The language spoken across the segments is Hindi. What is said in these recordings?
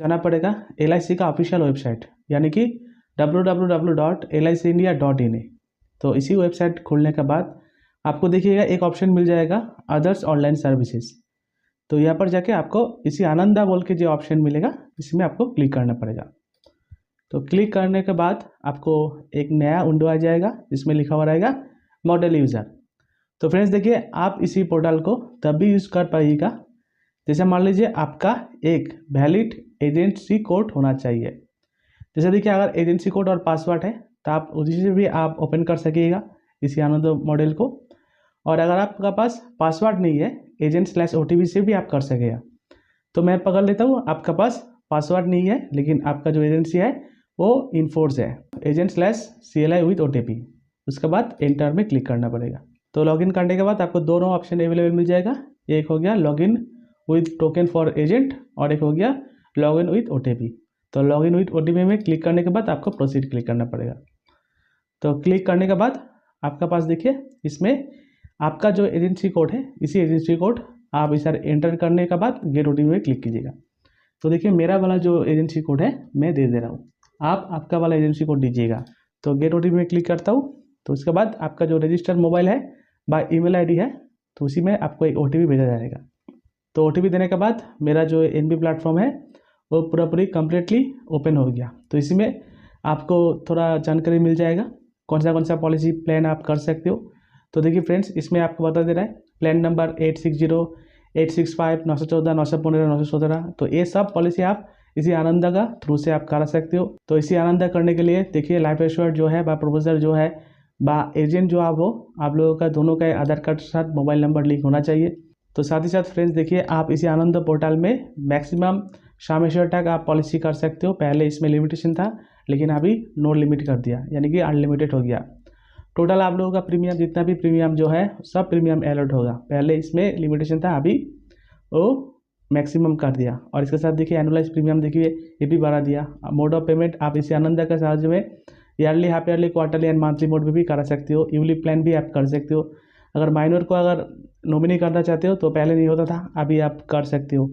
जाना पड़ेगा LIC का ऑफिशियल वेबसाइट, यानी कि www.licindia.in। तो इसी वेबसाइट खोलने के बाद आपको देखिएगा एक ऑप्शन मिल जाएगा अदर्स ऑनलाइन सर्विसेज। तो यहाँ पर जाके आपको इसी आनंदा बोल के जो ऑप्शन मिलेगा इसमें आपको क्लिक करना पड़ेगा। तो क्लिक करने के बाद आपको एक नया विंडो आ जाएगा जिसमें लिखा हुआ रहेगा मॉडल यूज़र। तो फ्रेंड्स देखिए, आप इसी पोर्टल को तब भी यूज़ कर पाइएगा जैसे मान लीजिए आपका एक वैलिड एजेंसी कोड होना चाहिए। जैसे देखिए, अगर एजेंसी कोड और पासवर्ड है तो आप उसी से भी आप ओपन कर सकिएगा इसी आनंद मॉडल को। और अगर आपका पास पासवर्ड नहीं है, एजेंट/OTP से भी आप कर सकेगा। तो मैं पकड़ लेता हूँ, आपका पास पासवर्ड नहीं है लेकिन आपका जो एजेंसी है वो इनफोर्स है, एजेंट/CLI विथ OTP। उसके बाद एंटर में क्लिक करना पड़ेगा। तो लॉगिन करने के बाद आपको दोनों ऑप्शन अवेलेबल मिल जाएगा। एक हो गया login with token for agent और एक हो गया लॉगिन विथ OTP। तो लॉगिन विथ OTP में क्लिक करने के बाद आपको प्रोसीड क्लिक करना पड़ेगा। तो क्लिक करने के बाद आपका पास देखिए इसमें आपका जो एजेंसी कोड है, इसी एजेंसी कोड आप इस एंटर करने के बाद गेट OTP में क्लिक कीजिएगा। तो देखिए मेरा वाला जो एजेंसी कोड है मैं दे रहा हूँ, आप आपका वाला एजेंसी कोड दीजिएगा। तो गेट OTP में क्लिक करता हूँ। तो उसके बाद आपका जो रजिस्टर्ड मोबाइल है बाय ईमेल ID है, तो उसी में आपको एक OTP भेजा जाएगा। तो OTP देने के बाद मेरा जो NB प्लेटफॉर्म है वो पूरी कम्प्लीटली ओपन हो गया। तो इसी में आपको थोड़ा जानकारी मिल जाएगा कौन सा पॉलिसी प्लान आप कर सकते हो। तो देखिए फ्रेंड्स, इसमें आपको बता दे रहा है प्लान नंबर 860, 865, 914, 915, 917। तो ये सब पॉलिसी आप इसी आनंदा का थ्रू से आप करा सकते हो। तो इसी आनंदा करने के लिए देखिए लाइफ एश्योर्ड जो है बा प्रोफेसर जो है बा एजेंट जो आप हो, आप लोगों का दोनों का आधार कार्ड के साथ मोबाइल नंबर लिंक होना चाहिए। तो साथ ही साथ फ्रेंड्स देखिए, आप इसी आनंद पोर्टल में मैक्सिमम शामेश्वर तक आप पॉलिसी कर सकते हो। पहले इसमें लिमिटेशन था लेकिन अभी नो लिमिट कर दिया, यानी कि अनलिमिटेड हो गया। टोटल आप लोगों का प्रीमियम जितना भी प्रीमियम जो है सब प्रीमियम अलर्ट होगा। पहले इसमें लिमिटेशन था, अभी वो मैक्सिमम कर दिया। और इसके साथ देखिए एनुअलाइज प्रीमियम देखिए ये भी बढ़ा दिया। मोड ऑफ पेमेंट आप इसी आनंद के साथ में yearly, half yearly, quarterly and monthly mode में भी करा सकते हो। यूलिप प्लान भी आप कर सकते हो। अगर माइनर को अगर नॉमिनी करना चाहते हो तो पहले नहीं होता था, अभी आप कर सकते हो।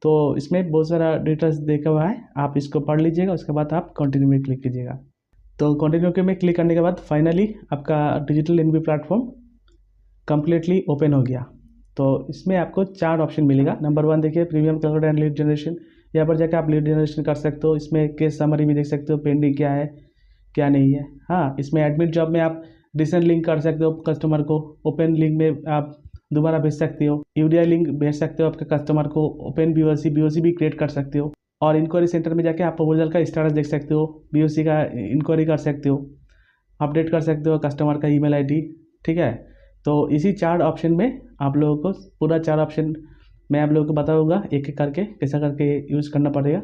तो इसमें बहुत सारा डिटेल्स देखा हुआ है, आप इसको पढ़ लीजिएगा। उसके बाद आप कंटिन्यू में क्लिक कीजिएगा। तो कंटिन्यू के में क्लिक करने के बाद फाइनली आपका digital NB platform completely open हो गया। तो इसमें आपको 4 ऑप्शन मिलेगा। नंबर 1 देखिए premium calculator and lead generation. यहाँ पर जाकर आप लीड जनरेशन कर सकते हो। इसमें केस समरी भी देख सकते हो, पेंडिंग क्या है क्या नहीं है। हाँ, इसमें एडमिट जॉब में आप रिसेंट लिंक कर सकते हो कस्टमर को, ओपन लिंक में आप दोबारा भेज सकते हो, UDI लिंक भेज सकते हो आपके कस्टमर को, ओपन BOC भी क्रिएट कर सकते हो। और इंक्वायरी सेंटर में जाके आप प्रपोजल का स्टेटस देख सकते हो, BOC का इंक्वायरी कर सकते हो, अपडेट कर सकते हो कस्टमर का ईमेल ID। ठीक है, तो इसी 4 ऑप्शन में आप लोगों को पूरा 4 ऑप्शन मैं आप लोगों को बताऊंगा एक एक करके कैसा करके यूज़ करना पड़ेगा।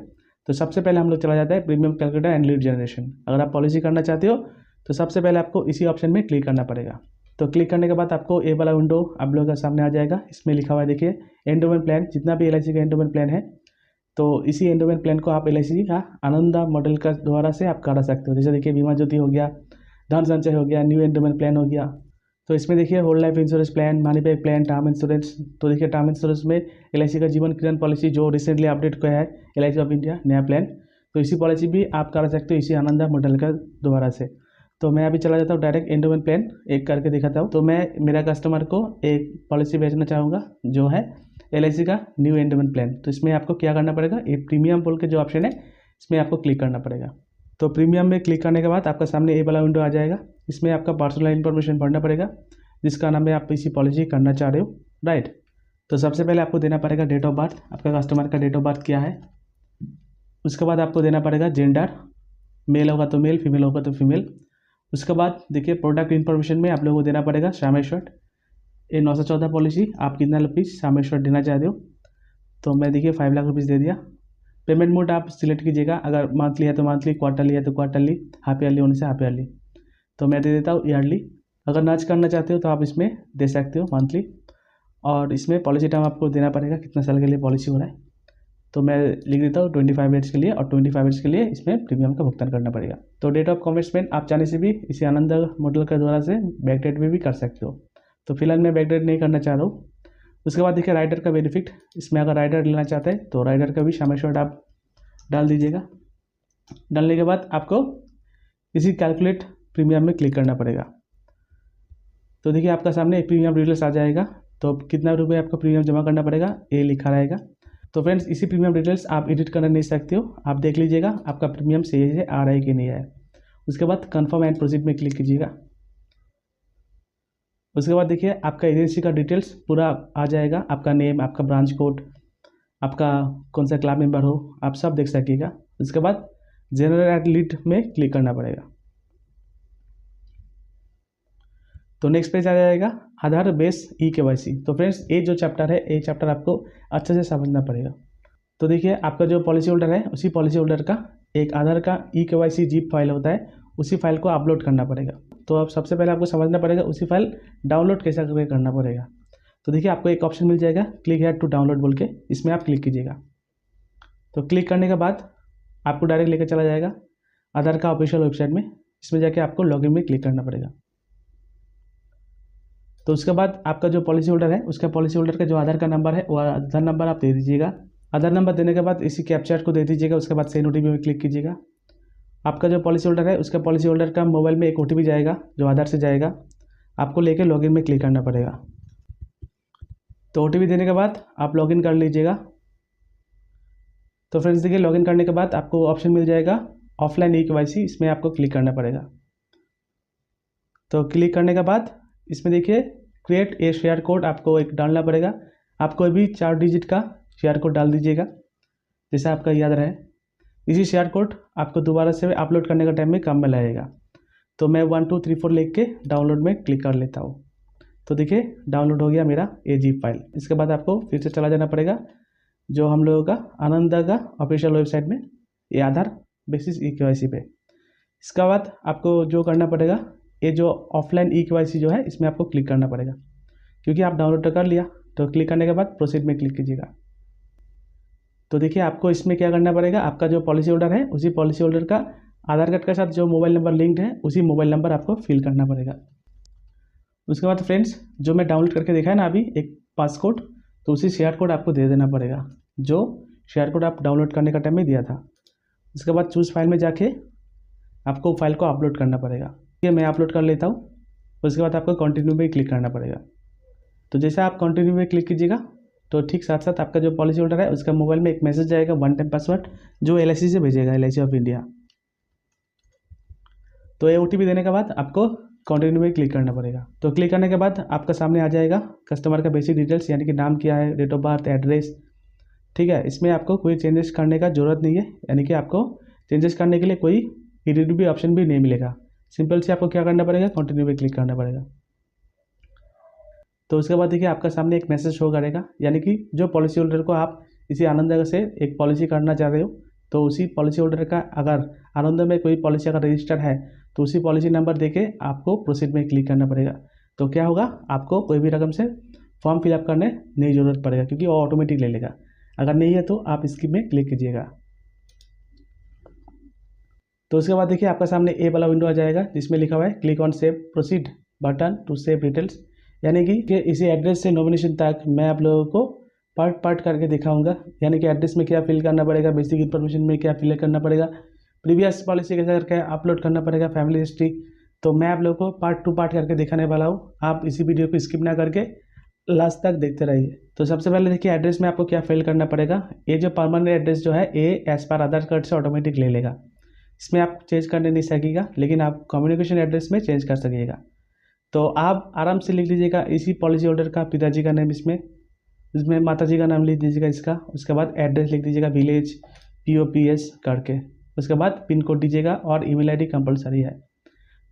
तो सबसे पहले हम लोग चला जाता है premium calculator and lead generation. अगर आप पॉलिसी करना चाहते हो तो सबसे पहले आपको इसी ऑप्शन में क्लिक करना पड़ेगा। तो क्लिक करने के बाद आपको ये वाला विंडो आप लोगों का सामने आ जाएगा। इसमें लिखा हुआ है देखिए एंडोमेंट प्लान, जितना भी LIC का एंडोमेंट प्लान है तो इसी एंडोमेंट प्लान को आप LIC का आनंदा मॉडल का द्वारा से आप करा सकते हो। जैसे देखिए बीमा ज्योति हो गया, धन संचय हो गया, न्यू एंडोमेंट प्लान हो गया। तो इसमें देखिए whole life insurance plan, money back plan, term insurance. तो देखिए टर्म इंश्योरेंस में LIC का जीवन किरण पॉलिसी जो रिसेंटली अपडेट किया है LIC ऑफ इंडिया नया प्लान, तो इसी पॉलिसी भी आप करा सकते हो इसी आनंदा मॉडल का द्वारा से। तो मैं अभी चला जाता हूँ डायरेक्ट एंडोमेंट प्लान एक करके दिखाता हूँ। तो मैं मेरा कस्टमर को एक पॉलिसी भेजना चाहूँगा जो है LIC का न्यू एंडोमेंट प्लान। तो इसमें आपको क्या करना पड़ेगा, ये प्रीमियम बोल के जो ऑप्शन है इसमें आपको क्लिक करना पड़ेगा। तो प्रीमियम में क्लिक करने के बाद आपका सामने ये वाला विंडो आ जाएगा। इसमें आपका पर्सनल इन्फॉर्मेशन भरना पड़ेगा जिसका नाम है आप इसी पॉलिसी करना चाह रहे हो, राइट। तो सबसे पहले आपको देना पड़ेगा डेट ऑफ बर्थ, आपका कस्टमर का डेट ऑफ बर्थ क्या है। उसके बाद आपको देना पड़ेगा जेंडर, मेल होगा तो मेल, फीमेल होगा तो फीमेल। उसके बाद देखिए प्रोडक्ट इन्फॉर्मेशन में आप लोगों को देना पड़ेगा शामेश्वर, ये 914 पॉलिसी आप कितना रुपीज़ शामेश्वर देना चाहते हो। तो मैं देखिए 5 लाख रुपीज़ दे दिया। पेमेंट मोड आप सिलेक्ट कीजिएगा, अगर मंथली है तो मंथली, क्वार्टरली है तो क्वार्टरली, हाफ ईयरली होने से हाफ ईयरली। तो मैं दे देता हूँ ईयरली। अगर नच करना चाहते हो तो आप इसमें दे सकते हो मंथली। और इसमें पॉलिसी टाइम आपको देना पड़ेगा कितना साल के लिए पॉलिसी हो रहा है। तो मैं लिख देता हूँ 25 ईयर्स के लिए, और 25 ईयर्स के लिए इसमें प्रीमियम का भुगतान करना पड़ेगा। तो डेट ऑफ कमेंसमेंट आप चाहने से भी इसी आनंद मॉडल के द्वारा से बैक डेट में भी कर सकते हो। तो फिलहाल मैं बैक डेट नहीं करना चाह रहा हूँ। उसके बाद देखिए राइडर का बेनिफिट, इसमें अगर राइडर लेना चाहते हैं तो राइडर का भी शामेश्वर आप डाल दीजिएगा। डालने के बाद आपको इसी कैलकुलेट प्रीमियम में क्लिक करना पड़ेगा। तो देखिए आपका सामने प्रीमियम डिटेल्स आ जाएगा। तो कितना रुपये आपको प्रीमियम जमा करना पड़ेगा ये लिखा रहेगा। तो फ्रेंड्स इसी प्रीमियम डिटेल्स आप एडिट करना नहीं सकते हो, आप देख लीजिएगा आपका प्रीमियम सही से आ रहा है कि नहीं है। उसके बाद कन्फर्म एंड प्रोसीड में क्लिक कीजिएगा। उसके बाद देखिए आपका एजेंसी का डिटेल्स पूरा आ जाएगा, आपका नेम, आपका ब्रांच कोड, आपका कौन सा क्लब मेंबर हो, आप सब देख सकिएगा। उसके बाद जनरेट लीड में क्लिक करना पड़ेगा। तो नेक्स्ट पेज आ जाएगा आधार बेस ई-KYC। तो फ्रेंड्स ये जो चैप्टर है ये चैप्टर आपको अच्छे से समझना पड़ेगा। तो देखिए आपका जो पॉलिसी होल्डर है उसी पॉलिसी होल्डर का एक आधार का ई-KYC जिप फाइल होता है, उसी फाइल को अपलोड करना पड़ेगा। तो अब सबसे पहले आपको समझना पड़ेगा उसी फाइल डाउनलोड कैसे करना पड़ेगा। तो देखिए आपको एक ऑप्शन मिल जाएगा क्लिक हेयर टू डाउनलोड बोल के, इसमें आप क्लिक कीजिएगा। तो क्लिक करने के बाद आपको डायरेक्ट लेकर चला जाएगा आधार का ऑफिशियल वेबसाइट में। इसमें जाके आपको लॉगिन में क्लिक करना पड़ेगा। तो उसके बाद आपका जो पॉलिसी होल्डर है उसका पॉलिसी होल्डर का जो आधार का नंबर है वो आधार नंबर आप दे दीजिएगा। आधार नंबर देने के बाद इसी कैप्चर को दे दीजिएगा। उसके बाद सेंड OTP में क्लिक कीजिएगा। आपका जो पॉलिसी होल्डर है उसका पॉलिसी होल्डर का मोबाइल में एक OTP जाएगा जो आधार से जाएगा, आपको लेके लॉगिन में क्लिक करना पड़ेगा। तो OTP देने के बाद आप लॉगिन कर लीजिएगा। तो फ्रेंड्स देखिए लॉगिन करने के बाद आपको ऑप्शन मिल जाएगा ऑफलाइन ई-KYC, इसमें आपको क्लिक करना पड़ेगा। तो क्लिक करने के बाद इसमें देखिए क्रिएट ए शेयर कोड आपको एक डालना पड़ेगा। आप कोई भी 4 डिजिट का शेयर कोड डाल दीजिएगा जैसे आपका याद रहे। इसी शेयर कोड आपको दोबारा से अपलोड करने का टाइम में काम में लगेगा। तो मैं 1 2 3 4 लिख के डाउनलोड में क्लिक कर लेता हूँ। तो देखिए डाउनलोड हो गया मेरा ये जिप फाइल। इसके बाद आपको फिर से चला जाना पड़ेगा जो हम लोगों का आनंदा का ऑफिशियल वेबसाइट में, ये आधार बेसिस ई-KYC पे। इसके बाद आपको जो करना पड़ेगा ये जो ऑफलाइन ई-KYC जो है इसमें आपको क्लिक करना पड़ेगा, क्योंकि आप डाउनलोड तो कर लिया। तो क्लिक करने के बाद प्रोसीड में क्लिक कीजिएगा। तो देखिए आपको इसमें क्या करना पड़ेगा, आपका जो पॉलिसी होल्डर है उसी पॉलिसी होल्डर का आधार कार्ड के साथ जो मोबाइल नंबर लिंक्ड है उसी मोबाइल नंबर आपको फिल करना पड़ेगा। उसके बाद फ्रेंड्स जो मैं डाउनलोड करके देखा है ना अभी एक पासकोड, तो उसी शेयर कोड आपको दे देना पड़ेगा जो शेयर कोड आप डाउनलोड करने का टाइम में दिया था। उसके बाद चूज़ फाइल में जाके आपको फाइल को अपलोड करना पड़ेगा। ये मैं अपलोड कर लेता हूँ। उसके बाद आपको कंटिन्यू में क्लिक करना पड़ेगा। तो जैसे आप कंटिन्यू में क्लिक कीजिएगा तो ठीक साथ साथ आपका जो पॉलिसी होल्डर है उसका मोबाइल में एक मैसेज जाएगा 1 टाइम पासवर्ड जो LIC से भेजेगा, LIC ऑफ इंडिया। तो ये OTP देने के बाद आपको कंटिन्यू में क्लिक करना पड़ेगा। तो क्लिक करने के बाद आपका सामने आ जाएगा कस्टमर का बेसिक डिटेल्स, यानी कि नाम क्या है, डेट ऑफ बर्थ, एड्रेस। ठीक है, इसमें आपको कोई चेंजेस करने का ज़रूरत नहीं है, यानी कि आपको चेंजेस करने के लिए कोई एडिट भी ऑप्शन भी नहीं मिलेगा। सिंपल से आपको क्या करना पड़ेगा, कंटिन्यू में क्लिक करना पड़ेगा। तो उसके बाद देखिए आपका सामने एक मैसेज शो करेगा, यानी कि जो पॉलिसी होल्डर को आप इसी आनंद से एक पॉलिसी करना चाह रहे हो तो उसी पॉलिसी होल्डर का अगर आनंद में कोई पॉलिसी अगर रजिस्टर है तो उसी पॉलिसी नंबर देके आपको प्रोसीड में क्लिक करना पड़ेगा। तो क्या होगा, आपको कोई भी रकम से फॉर्म फिलअप करने नहीं ज़रूरत पड़ेगा, क्योंकि वो ऑटोमेटिक ले लेगा। अगर नहीं है तो आप स्कीम में क्लिक कीजिएगा। तो उसके बाद देखिए आपका सामने ए वाला विंडो आ जाएगा जिसमें लिखा हुआ है click on save proceed button to save details, यानी कि इसी एड्रेस से नॉमिनेशन तक मैं आप लोगों को पार्ट पार्ट करके दिखाऊंगा। यानी कि एड्रेस में क्या फिल करना पड़ेगा, बेसिक इन्फॉर्मेशन में क्या फिल करना पड़ेगा, प्रीवियस पॉलिसी कैसे करके अपलोड करना पड़ेगा, फैमिली हिस्ट्री। तो मैं आप लोगों को पार्ट टू पार्ट करके दिखाने वाला हूँ। आप इसी वीडियो को स्किप ना करके लास्ट तक देखते रहिए। तो सबसे पहले देखिए एड्रेस में आपको क्या फिल करना पड़ेगा। ये जो परमानेंट एड्रेस जो है ये एज पर आधार कार्ड से ऑटोमेटिक ले लेगा, इसमें आप चेंज करने नहीं सकेगा, लेकिन आप कम्युनिकेशन एड्रेस में चेंज कर सकिएगा। तो आप आराम से लिख लीजिएगा इसी पॉलिसी होल्डर का पिताजी का नाम, इसमें माताजी का नाम लिख दीजिएगा इसका। उसके बाद एड्रेस लिख दीजिएगा विलेज POPS करके। उसके बाद पिन कोड दीजिएगा और ईमेल ID कंपलसरी है।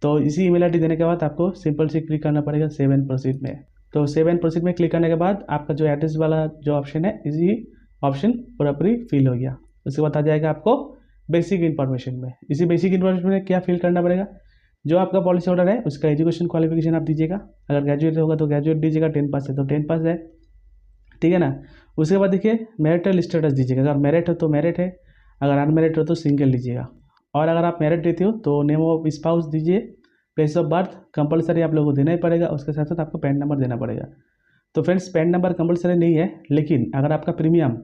तो इसी ईमेल ID देने के बाद आपको सिंपल से क्लिक करना पड़ेगा सेव एंड प्रोसीड में। तो सेव एंड प्रोसीड में क्लिक करने के बाद आपका जो एड्रेस वाला जो ऑप्शन है इसी ऑप्शन पूरी फिल हो गया। उसके बाद आ जाएगा आपको बेसिक इन्फॉर्मेशन में। इसी बेसिक इन्फॉर्मेशन में क्या फिल करना पड़ेगा, जो आपका पॉलिसी होल्डर है उसका एजुकेशन क्वालिफिकेशन आप दीजिएगा। अगर ग्रेजुएट होगा तो ग्रेजुएट दीजिएगा, 10 पास है तो 10 पास है, ठीक है ना। उसके बाद देखिए मैरिटल स्टेटस दीजिएगा, अगर मैरिड हो तो मैरिड है, अगर अनमैरिड हो तो सिंगल लीजिएगा। और अगर आप मैरिड रहते हो तो नेम ऑफ स्पाउस दीजिए। प्लेस ऑफ बर्थ कंपलसरी आप लोगों को देना ही पड़ेगा, उसके साथ साथ आपको पैन नंबर देना पड़ेगा। तो फ्रेंड्स पैन नंबर कंपलसरी नहीं है, लेकिन अगर आपका प्रीमियम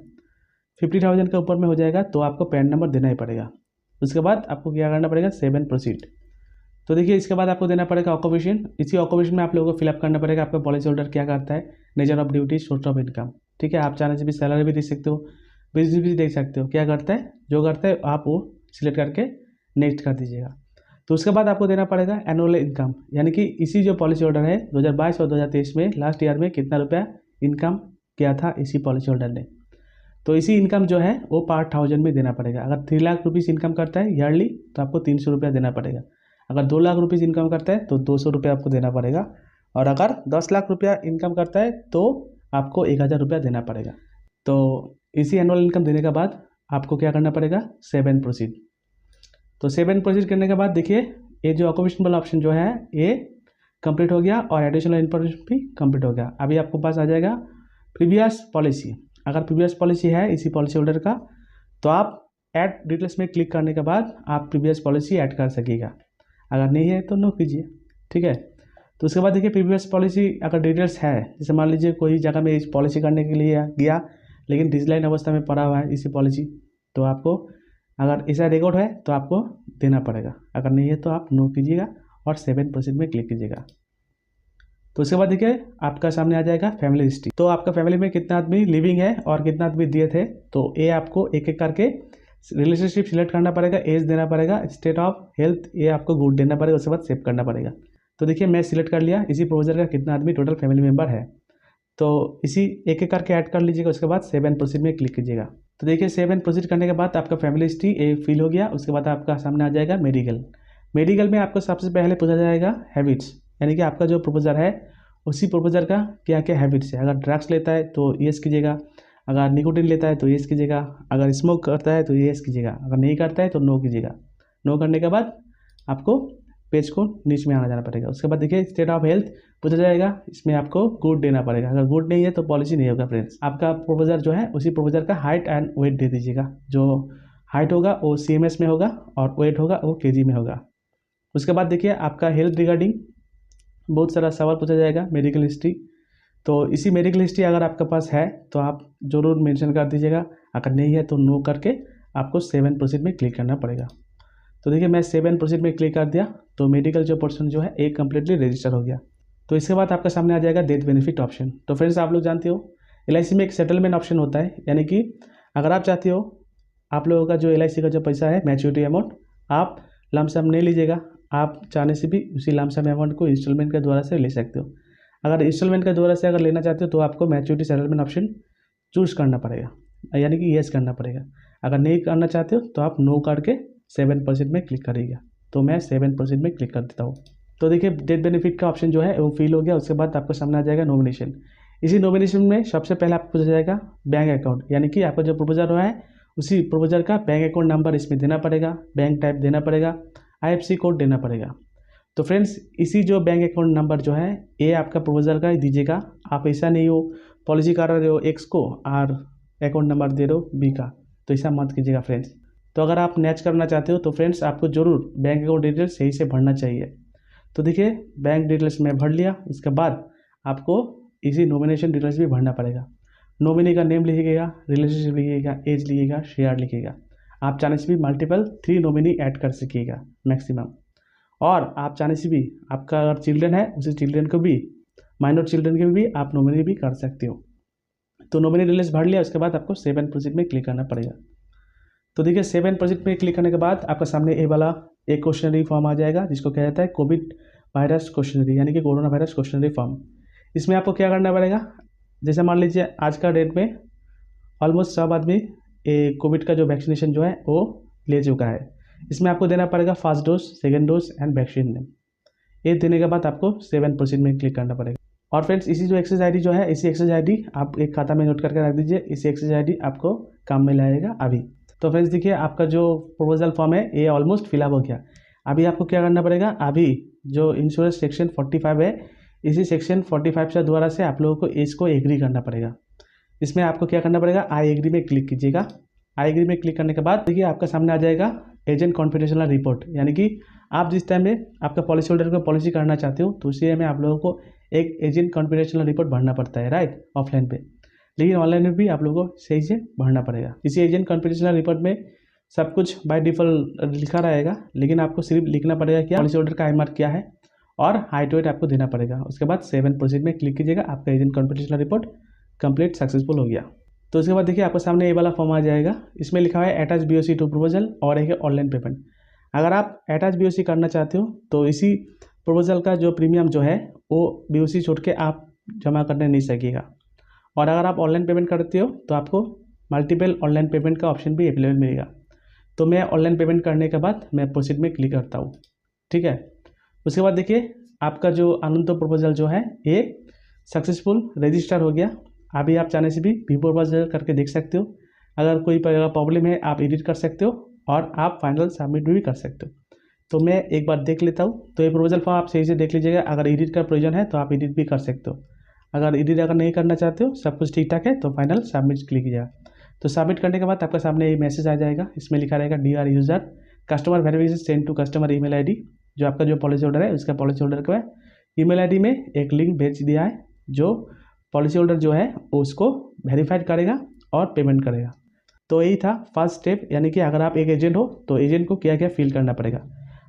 50,000 के ऊपर में हो जाएगा तो आपको पैन नंबर देना ही पड़ेगा। उसके बाद आपको क्या करना पड़ेगा, सेव एंड प्रोसीड। तो देखिए इसके बाद आपको देना पड़ेगा ऑक्यूपेशन। इसी ऑक्यूपेशन में आप लोगों को फिलअप करना पड़ेगा आपका पॉलिसी होल्डर क्या करता है, nature of duty, source of income. ठीक है, आप चाहने से भी सैलरी भी देख सकते हो, बिजनेस भी देख सकते हो, क्या करता है, जो करता है आप वो सिलेक्ट करके नेक्स्ट कर दीजिएगा। तो उसके बाद आपको देना पड़ेगा एनुअल इनकम, यानी कि इसी जो पॉलिसी होल्डर है 2022 और 2023 में लास्ट ईयर में कितना रुपया इनकम किया था इसी पॉलिसी होल्डर ने। तो इसी इनकम जो है वो पर 1000 में देना पड़ेगा। अगर 3 लाख रुपीज़ इनकम करता है ईयरली तो आपको 300 रुपया देना पड़ेगा। अगर 2 लाख रुपीज़ इनकम करता है तो 200 रुपया आपको देना पड़ेगा। और अगर 10 लाख रुपया इनकम करता है तो आपको 1000 रुपया देना पड़ेगा। तो इसी एनुअल इनकम देने के बाद आपको क्या करना पड़ेगा, सेव एंड प्रोसीड। तो सेव एंड प्रोसीड करने के बाद देखिए ये जो ऑक्यूपेशन वाला ऑप्शन जो है ये कंप्लीट हो गया और एडिशनल इन्फॉर्मेशन भी कंप्लीट हो गया। अभी आपको पास आ जाएगा प्रीवियस पॉलिसी। अगर प्रीवियस पॉलिसी है इसी पॉलिसी होल्डर का तो आप ऐड डिटेल्स में क्लिक करने के बाद आप प्रीवियस पॉलिसी ऐड कर सकेगा। अगर नहीं है तो नो कीजिए। ठीक है, तो उसके बाद देखिए प्रीवियस पॉलिसी अगर डिटेल्स है, जैसे मान लीजिए कोई जगह में इस पॉलिसी करने के लिए गया लेकिन डिजिटलाइन अवस्था में पड़ा हुआ है इसी पॉलिसी, तो आपको अगर ऐसा रिकॉर्ड है तो आपको देना पड़ेगा। अगर नहीं है तो आप नो कीजिएगा और सेव एंड प्रोसीड में क्लिक कीजिएगा। तो उसके बाद देखिए आपका सामने आ जाएगा फैमिली हिस्ट्री। तो आपका फैमिली में कितना आदमी लिविंग है और कितना आदमी दिए थे, तो ये आपको एक एक करके रिलेशनशिप सिलेक्ट करना पड़ेगा, एज देना पड़ेगा, स्टेट ऑफ हेल्थ ये आपको गुड देना पड़ेगा, उसके बाद सेव करना पड़ेगा। तो देखिए मैं सिलेक्ट कर लिया इसी प्रोविजन का कितना आदमी टोटल फैमिली मेम्बर है, तो इसी एक एक करके ऐड कर लीजिएगा। उसके बाद सेव एंड प्रोसीड में क्लिक कीजिएगा। तो देखिए सेव एंड प्रोसीड करने के बाद आपका फैमिली हिस्ट्री ये फिल हो गया। उसके बाद आपका सामने आ जाएगा मेडिकल। मेडिकल में आपको सबसे पहले पूछा जाएगा हैबिट्स, यानी कि आपका जो प्रोपोजर है उसी प्रोपोजर का क्या क्या हैबिट्स है। अगर ड्रग्स लेता है तो येस कीजिएगा, अगर निकोटिन लेता है तो येस कीजिएगा, अगर स्मोक करता है तो येस कीजिएगा, अगर नहीं करता है तो नो कीजिएगा। नो करने के बाद आपको पेज को नीचे में आना जाना पड़ेगा। उसके बाद देखिए स्टेट ऑफ हेल्थ पूछा जाएगा, इसमें आपको गुड देना पड़ेगा। अगर गुड नहीं है तो पॉलिसी नहीं होगा फ्रेंड्स। आपका प्रोपोजर जो है उसी प्रोपोजर का हाइट एंड वेट दे दीजिएगा। जो हाइट होगा वो CMS में होगा और वेट होगा वो kg में होगा। उसके बाद देखिए आपका हेल्थ रिगार्डिंग बहुत सारा सवाल पूछा जाएगा, मेडिकल हिस्ट्री। तो इसी मेडिकल हिस्ट्री अगर आपके पास है तो आप ज़रूर मेंशन कर दीजिएगा, अगर नहीं है तो नो करके आपको सेव एंड प्रोसीड में क्लिक करना पड़ेगा। तो देखिए मैं सेव एंड प्रोसीड में क्लिक कर दिया तो मेडिकल जो पोर्शन जो है एक कम्प्लीटली रजिस्टर हो गया। तो इसके बाद आपका सामने आ जाएगा डेथ बेनिफिट ऑप्शन। तो फ्रेंड्स आप लोग जानते हो LIC में एक सेटलमेंट ऑप्शन होता है, यानी कि अगर आप चाहते हो आप लोगों का जो LIC का जो पैसा है मैच्योरिटी अमाउंट आप लमसम नहीं लीजिएगा, आप चाहने से भी उसी लमसम अमाउंट को इंस्टॉलमेंट के द्वारा से ले सकते हो। अगर इंस्टॉलमेंट के द्वारा से अगर लेना चाहते हो तो आपको मैच्योरिटी सेटलमेंट ऑप्शन चूज़ करना पड़ेगा, यानी कि येस करना पड़ेगा। अगर नहीं करना चाहते हो तो आप नो करके सेव एंड प्रोसीड में क्लिक करिएगा। तो मैं सेव एंड प्रोसीड में क्लिक कर देता हूँ। तो देखिए डेथ बेनिफिट का ऑप्शन जो है वो फिल हो गया। उसके बाद आपको सामने आ जाएगा नॉमिनेशन। इसी नॉमिनेशन में सबसे पहले आपको पूछा जाएगा बैंक अकाउंट, यानी कि आपका जो प्रोपोजर है उसी प्रोपोजर का बैंक अकाउंट नंबर इसमें देना पड़ेगा, बैंक टाइप देना पड़ेगा, IFSC कोड देना पड़ेगा। तो फ्रेंड्स इसी जो बैंक अकाउंट नंबर जो है ये आपका प्रोपोजर का ही दीजिएगा। आप ऐसा नहीं हो पॉलिसी कर रहे हो X को और अकाउंट नंबर दे रहे हो B का, तो ऐसा मत कीजिएगा फ्रेंड्स। तो अगर आप मैच करना चाहते हो तो फ्रेंड्स आपको ज़रूर बैंक अकाउंट डिटेल्स सही से भरना चाहिए। तो देखिए बैंक डिटेल्स में भर लिया। उसके बाद आपको इसी नॉमिनेशन डिटेल्स भी भरना पड़ेगा। नॉमिनी का नेम लिखिएगा, रिलेशनशिप लिखिएगा, एज लिखिएगा, शेयर लिखिएगा। आप चाहने से भी मल्टीपल 3 नॉमिनी ऐड कर सकिएगा मैक्सिमम। और आप चाहने से भी आपका अगर चिल्ड्रन है उसी चिल्ड्रन को भी, माइनर चिल्ड्रन के भी आप नॉमिनी भी कर सकते हो। तो नॉमिनी डिटेल्स भर लिया। उसके बाद आपको सेव एंड प्रोसीड में क्लिक करना पड़ेगा। तो देखिए सेव एंड प्रोसीड में क्लिक करने के बाद आपका सामने ये वाला एक क्वेश्चनरी फॉर्म आ जाएगा जिसको कहा जाता है कोविड वायरस क्वेश्चनरी, यानी कि कोरोना वायरस क्वेश्चनरी फॉर्म। इसमें आपको क्या करना पड़ेगा, जैसे मान लीजिए आज का डेट में ऑलमोस्ट सब आदमी कोविड का जो वैक्सीनेशन जो है वो ले चुका है। इसमें आपको देना पड़ेगा first dose, second dose and vaccine name. ये देने के बाद आपको सेव एंड प्रोसीड में क्लिक करना पड़ेगा। और फ्रेंड्स इसी जो एक्सेस ID जो है इसी एक्सेस ID आप एक खाता में नोट करके रख दीजिए। इसी एक्सेस ID आपको काम में लाएगा अभी। तो फ्रेंड्स देखिए आपका जो प्रोपोजल फॉर्म है ये ऑलमोस्ट फिलअप हो गया। अभी आपको क्या करना पड़ेगा, अभी जो इंश्योरेंस सेक्शन 45 है इसी सेक्शन 45 से द्वारा से आप लोगों को इसको एग्री करना पड़ेगा। इसमें आपको क्या करना पड़ेगा, आई एग्री में क्लिक कीजिएगा। आई एग्री में क्लिक करने के बाद देखिए आपका सामने आ जाएगा एजेंट कॉन्फिडेंशियल रिपोर्ट, यानी कि आप जिस टाइम में आपका पॉलिसी होल्डर को पॉलिसी करना चाहते हो तो उसी में आप लोगों को एक एजेंट कॉन्फिडेंशियल रिपोर्ट भरना पड़ता है, राइट, ऑफलाइन पे। लेकिन ऑनलाइन में भी आप लोगों को सही से भरना पड़ेगा। इसी एजेंट कॉन्फिडेंशियल रिपोर्ट में सब कुछ बाय डिफ़ॉल्ट लिखा रहेगा, लेकिन आपको सिर्फ लिखना पड़ेगा कि पॉलिसी होल्डर का IMR क्या है और हाइट वेट आपको देना पड़ेगा। उसके बाद सेव एंड प्रोसीड में क्लिक कीजिएगा, आपका agent confidential report complete successful हो गया। तो उसके बाद देखिए आपके सामने ये वाला फॉर्म आ जाएगा, इसमें लिखा है अटैच BOC टू प्रपोजल और एक है ऑनलाइन पेमेंट। अगर आप अटैच BOC करना चाहते हो तो इसी प्रपोजल का जो प्रीमियम जो है वो BOC छोड़ के आप जमा करने नहीं सकेगा। और अगर आप ऑनलाइन पेमेंट करते हो तो आपको मल्टीपल ऑनलाइन पेमेंट का ऑप्शन भी अवेलेबल मिलेगा। तो मैं ऑनलाइन पेमेंट करने के बाद मैं प्रोसीड में क्लिक करता हूँ, ठीक है। उसके बाद देखिए आपका जो आनंदो प्रपोजल जो है ये सक्सेसफुल रजिस्टर हो गया। अभी आप चाहने से भी व्यू प्रपोजल करके देख सकते हो। अगर कोई प्रॉब्लम है आप एडिट कर सकते हो और आप फाइनल सबमिट भी कर सकते हो। तो मैं एक बार देख लेता हूँ। तो ये प्रपोजल फॉर्म आप सही से देख लीजिएगा। अगर एडिट का प्रयोजन है तो आप एडिट भी कर सकते हो। अगर एडिट अगर नहीं करना चाहते हो, सब कुछ ठीक ठाक है, तो फाइनल सबमिट क्लिक कीजिएगा। तो सबमिट करने के बाद आपके सामने ये मैसेज आ जाएगा, इसमें लिखा रहेगा dear user customer verification send to customer email ID. जो आपका जो पॉलिसी होल्डर है उसका पॉलिसी होल्डर का ईमेल आईडी में एक लिंक भेज दिया है, जो पॉलिसी होल्डर जो है उसको वेरीफाइड करेगा और पेमेंट करेगा। तो यही था फर्स्ट स्टेप, यानी कि अगर आप एक एजेंट हो तो एजेंट को क्या क्या फिल करना पड़ेगा।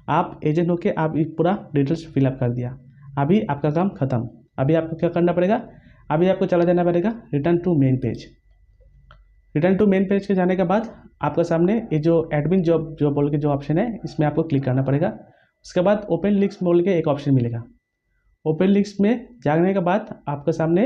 आप एजेंट हो के आप पूरा डिटेल्स फिलअप कर दिया, अभी आपका काम खत्म। अभी आपको क्या करना पड़ेगा, अभी आपको चला जाना पड़ेगा return to main page. Return to main page के जाने के बाद आपके सामने ये जो एडमिन जॉब जो बोल के जो ऑप्शन है इसमें आपको क्लिक करना पड़ेगा। उसके बाद ओपन लिंक्स बोल के एक ऑप्शन मिलेगा। ओपन लिंक्स में जाने के बाद आपके सामने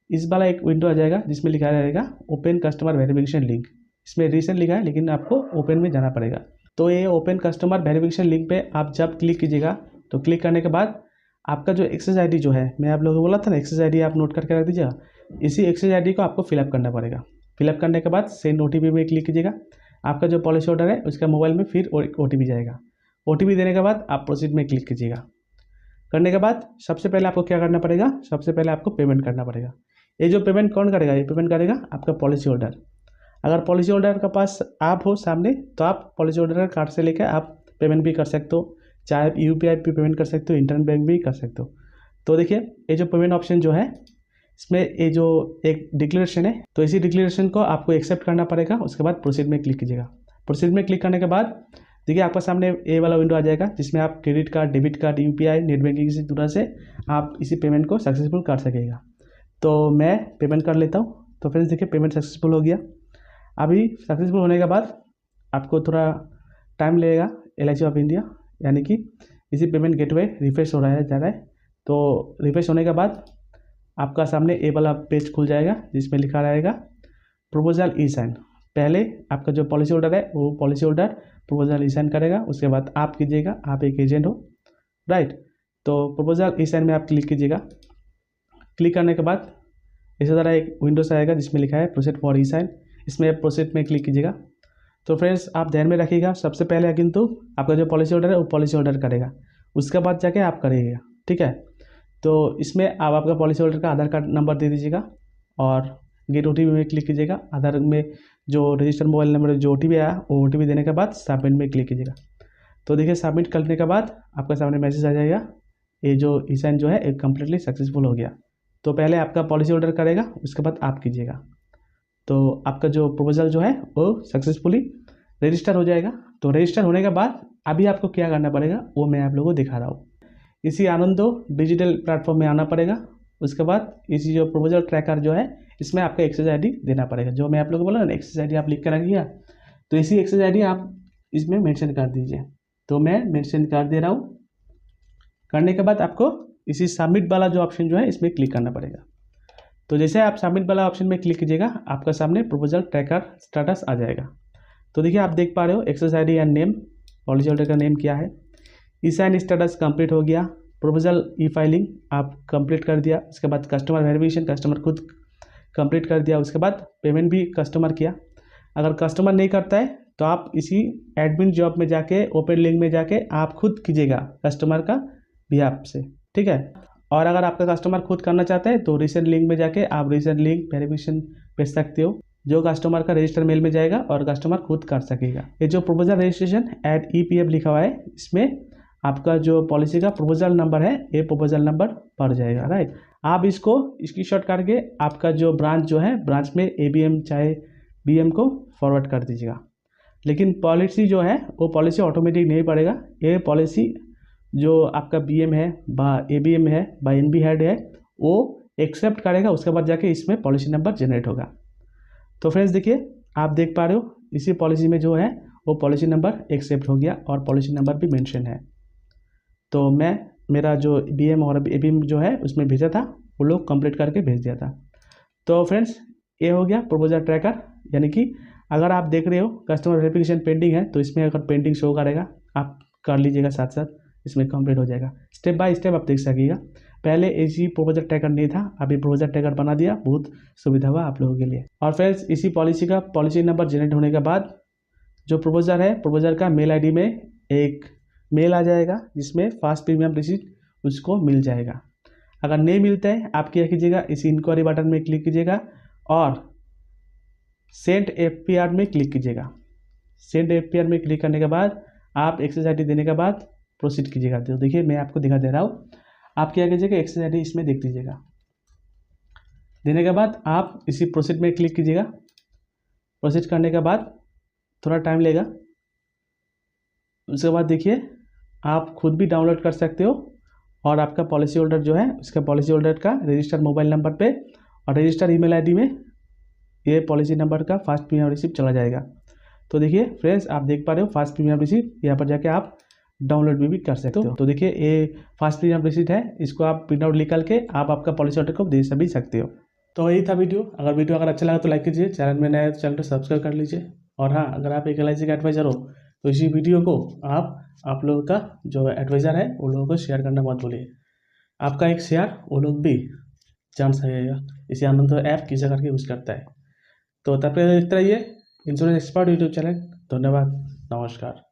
इस वाला एक विंडो आ जाएगा जिसमें लिखा रहेगा ओपन कस्टमर वेरिफिकेशन लिंक। इसमें रीसेंट लिखा है लेकिन आपको ओपन में जाना पड़ेगा। तो ये ओपन कस्टमर वेरिफिकेशन लिंक पे आप जब क्लिक कीजिएगा तो क्लिक करने के बाद आपका जो एक्सेस आईडी जो है, मैं आप लोगों को बोला था ना एक्सेस आईडी आप नोट करके रख दीजिएगा। इसी एक्सेस आईडी को आपको फिलअप करना पड़ेगा। फिलअप करने के बाद सेंड OTP में क्लिक कीजिएगा। आपका जो पॉलिसी होल्डर है उसका मोबाइल में फिर OTP जाएगा। OTP देने के बाद आप प्रोसीड में क्लिक कीजिएगा। करने के बाद सबसे पहले आपको क्या करना पड़ेगा, सबसे पहले आपको पेमेंट करना पड़ेगा। ये जो पेमेंट कौन करेगा, ये पेमेंट करेगा आपका पॉलिसी होल्डर। अगर पॉलिसी होल्डर के पास आप हो सामने तो आप पॉलिसी होल्डर का कार्ड से लेकर आप पेमेंट भी कर सकते हो, चाहे UPI पे पेमेंट कर सकते हो, इंटरनेट बैंक भी कर सकते हो। तो देखिए ये जो पेमेंट ऑप्शन जो है इसमें ये जो एक डिक्लेरेशन है, तो इसी डिक्लेरेशन को आपको एक्सेप्ट करना पड़ेगा। उसके बाद प्रोसीड में क्लिक कीजिएगा। प्रोसीड में क्लिक करने के बाद देखिए आपके सामने ये वाला विंडो आ जाएगा जिसमें आप credit card, debit card, UPI, net banking की तरह से आप इसी पेमेंट को सक्सेसफुल कर सकेगा। तो मैं पेमेंट कर लेता हूँ। तो फ्रेंड्स देखिए पेमेंट सक्सेसफुल हो गया। अभी सक्सेसफुल होने के बाद आपको थोड़ा टाइम लगेगा। LIC ऑफ इंडिया यानी कि इसी पेमेंट गेटवे रिफ्रेश हो रहा है जा रहा है। तो रिफ्रेश होने के बाद आपका सामने ये वाला पेज खुल जाएगा जिसमें लिखा रहेगा प्रपोजल ई-साइन। पहले आपका जो पॉलिसी होल्डर है वो पॉलिसी होल्डर प्रपोजल ई-साइन करेगा, उसके बाद आप कीजिएगा, आप एक एजेंट हो, राइट। तो प्रपोजल ई-साइन में आप क्लिक कीजिएगा। क्लिक करने के बाद इसी तरह एक विंडोज आएगा जिसमें लिखा है प्रोसीड फॉर ई-साइन। इसमें प्रोसीड में क्लिक कीजिएगा। तो फ्रेंड्स आप ध्यान में रखिएगा, सबसे पहले किंतु आपका जो पॉलिसी होल्डर है वो पॉलिसी होल्डर करेगा, उसके बाद जाके आप करिएगा, ठीक है। तो इसमें आप आपका पॉलिसी होल्डर का आधार कार्ड नंबर दे दीजिएगा और गेट OTP में क्लिक कीजिएगा। आधार में जो रजिस्टर मोबाइल नंबर जो OTP आया वो OTP देने के बाद सबमिट में क्लिक कीजिएगा। तो देखिए सबमिट करने के बाद आपका सामने मैसेज आ जाएगा, ये जो ई-साइन जो है एक कम्प्लीटली सक्सेसफुल हो गया। तो पहले आपका पॉलिसी होल्डर करेगा, उसके बाद आप कीजिएगा। तो आपका जो प्रपोजल जो है वो सक्सेसफुली रजिस्टर हो जाएगा। तो रजिस्टर होने के बाद अभी आपको क्या करना पड़ेगा वो मैं आप लोगों को दिखा रहा हूँ। इसी आनंदो डिजिटल प्लेटफॉर्म में आना पड़ेगा। उसके बाद इसी जो प्रपोजल ट्रैकर जो है इसमें आपका एक्सेस आईडी देना पड़ेगा। जो मैं आप लोगों को बोला ना एक्सेस आईडी आप लिख कर रखिएगा, तो इसी एक्सेस आईडी आप इसमें मेंशन कर दीजिए। तो मैं मेंशन कर दे रहा हूँ। करने के बाद आपको इसी सबमिट वाला जो ऑप्शन जो है इसमें क्लिक करना पड़ेगा। तो जैसे आप सबमिट वाला ऑप्शन में क्लिक कीजिएगा आपका सामने प्रपोजल ट्रैकर स्टेटस आ जाएगा। तो देखिए आप देख पा रहे हो access ID and name, policy holder का नेम क्या है, ई-साइन स्टेटस कंप्लीट हो गया, प्रपोजल ई-फाइलिंग आप कंप्लीट कर दिया। उसके बाद कस्टमर वेरिफिकेशन कस्टमर खुद कंप्लीट कर दिया। उसके बाद पेमेंट भी कस्टमर किया। अगर कस्टमर नहीं करता है तो आप इसी एडमिन जॉब में जाके ओपन लिंक में जाके आप खुद कीजिएगा कस्टमर का बिहाफ से, ठीक है। और अगर आपका कस्टमर खुद करना चाहता है तो रिसेंट लिंक में जाके आप रिसेंट लिंक वेरिफिकेशन भेज सकते हो, जो कस्टमर का रजिस्टर मेल में जाएगा और कस्टमर खुद कर सकेगा। ये जो प्रपोजल रजिस्ट्रेशन एट EPF लिखा हुआ है इसमें आपका जो पॉलिसी का प्रपोजल नंबर है ये प्रपोजल नंबर पड़ जाएगा, राइट। आप इसको स्क्रीनशॉट करके आपका जो ब्रांच जो है ब्रांच में ABM चाहे BM को फॉरवर्ड कर दीजिएगा। लेकिन पॉलिसी जो है वो पॉलिसी ऑटोमेटिक नहीं पड़ेगा, ये पॉलिसी जो आपका BM है बा ABM है बा NB हेड है वो एक्सेप्ट करेगा, उसके बाद जाके इसमें पॉलिसी नंबर जनरेट होगा। तो फ्रेंड्स देखिए, आप देख पा रहे हो इसी पॉलिसी में जो है वो पॉलिसी नंबर एक्सेप्ट हो गया और पॉलिसी नंबर भी मेंशन है। तो मैं मेरा जो BM और ABM जो है उसमें भेजा था वो लोग कंप्लीट करके भेज दिया था। तो फ्रेंड्स ये हो गया प्रपोजल ट्रैकर, यानी कि अगर आप देख रहे हो कस्टमर वेरिफिकेशन पेंडिंग है तो इसमें अगर पेंडिंग शो करेगा आप कर लीजिएगा, साथ साथ इसमें कंप्लीट हो जाएगा। स्टेप बाय स्टेप आप देख सकिएगा। पहले ऐसी प्रपोजल ट्रैकर नहीं था, अभी प्रपोजल ट्रैकर बना दिया, बहुत सुविधा हुआ आप लोगों के लिए। और फ्रेंड्स इसी पॉलिसी का पॉलिसी नंबर जनरेट होने के बाद जो प्रपोजल है, प्रपोजल का मेल ID में एक मेल आ जाएगा जिसमें फास्ट प्रीमियम रिसीट उसको मिल जाएगा। अगर नहीं मिलता है आप क्या कीजिएगा, इसी इंक्वायरी बटन में क्लिक कीजिएगा और सेंड FPR में क्लिक कीजिएगा। सेंड FPR में क्लिक करने के बाद आप एक्सेस ID देने के बाद प्रोसीड कीजिएगा। तो देखिए मैं आपको दिखा दे रहा हूँ, आप क्या कीजिएगा एक्सेस ID इसमें देख लीजिएगा। देने के बाद आप इसी प्रोसीड में क्लिक कीजिएगा। प्रोसीड करने के बाद थोड़ा टाइम लेगा, उसके बाद देखिए आप खुद भी डाउनलोड कर सकते हो और आपका पॉलिसी होल्डर जो है उसका पॉलिसी होल्डर का रजिस्टर्ड मोबाइल नंबर पे और रजिस्टर्ड ईमेल ID में ये पॉलिसी नंबर का फास्ट प्रीमियम रिसीप्ट चला जाएगा। तो देखिए फ्रेंड्स आप देख पा रहे हो फास्ट प्रीमियम रिसीप्ट, यहाँ पर जाके आप डाउनलोड भी कर सकते हो। तो देखिए ये फास्ट प्रीमियम रिसीप्ट है, इसको आप प्रिंट आउट निकाल के आप आपका पॉलिसी होल्डर को दे भी सकते हो। तो यही था वीडियो। अगर अच्छा लगा तो लाइक कीजिए, चैनल में नया है तो चैनल को सब्सक्राइब कर लीजिए। और हाँ, अगर आप एक LIC का एडवाइज़र हो तो इसी वीडियो को आप लोगों का जो एडवाइज़र है वो लोगों को शेयर करना मत भूलिए। आपका एक शेयर वो लोग भी जान सकेगा इसी आनंद ऐप किस जगह के यूज़ करता है। तो तब तक देखते रहिए इंश्योरेंस एक्सपर्ट यूट्यूब चैनल। धन्यवाद, नमस्कार।